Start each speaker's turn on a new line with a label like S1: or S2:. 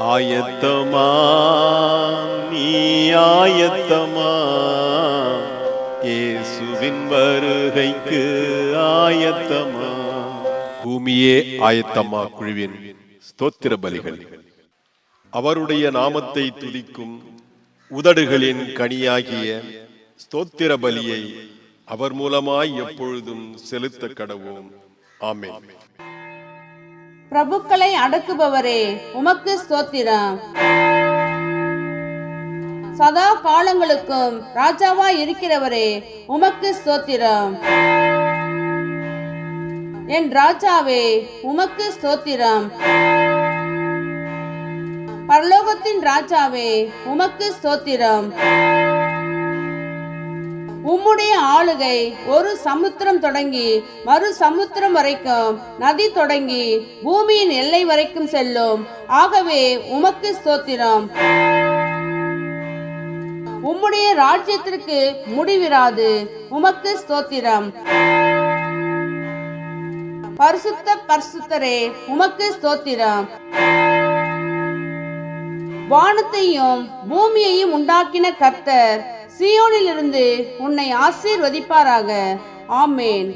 S1: ஆயத்தமா நீ ஆயத்தமா, இயேசுவின் வருகைக்கு ஆயத்தமா. பூமியே ஆயத்தமா குழுவின் ஸ்தோத்திர பலிகள். அவருடைய நாமத்தை துதிக்கும் உதடுகளின் கனியாகிய ஸ்தோத்திர பலியை அவர் மூலமாய் எப்பொழுதும் செலுத்த கடவோம். ஆமென்.
S2: பிரபுக்களை அடக்குபவரே உமக்கு ஸ்தோத்திரம். சதா காலங்களுக்கும் ராஜாவாய் இருக்கிறவரே உமக்கு ஸ்தோத்திரம். என் ராஜாவே உமக்கு ஸ்தோத்திரம். பரலோகத்தின் ராஜாவே உமக்கு ஸ்தோத்திரம். உம்முடைய ஆளுகை ஒரு சமுத்திரம் தொடங்கி மறு சமுத்திரம் வரைக்கும், நதி தொடங்கி பூமியின் எல்லை வரைக்கும் செல்லும். ஆகவே உமக்கு ஸ்தோத்திரம். உம்முடைய ராஜ்யத்திற்கு முடிவிராது. உமக்கு ஸ்தோத்திரம். பரிசுத்த பரிசுத்தரே உமக்கு ஸ்தோத்திரம். வானத்தையும் பூமியையும் உண்டாக்கின கர்த்தர் சீயோனிலிருந்து உன்னை ஆசீர்வதிப்பாராக. ஆமென்.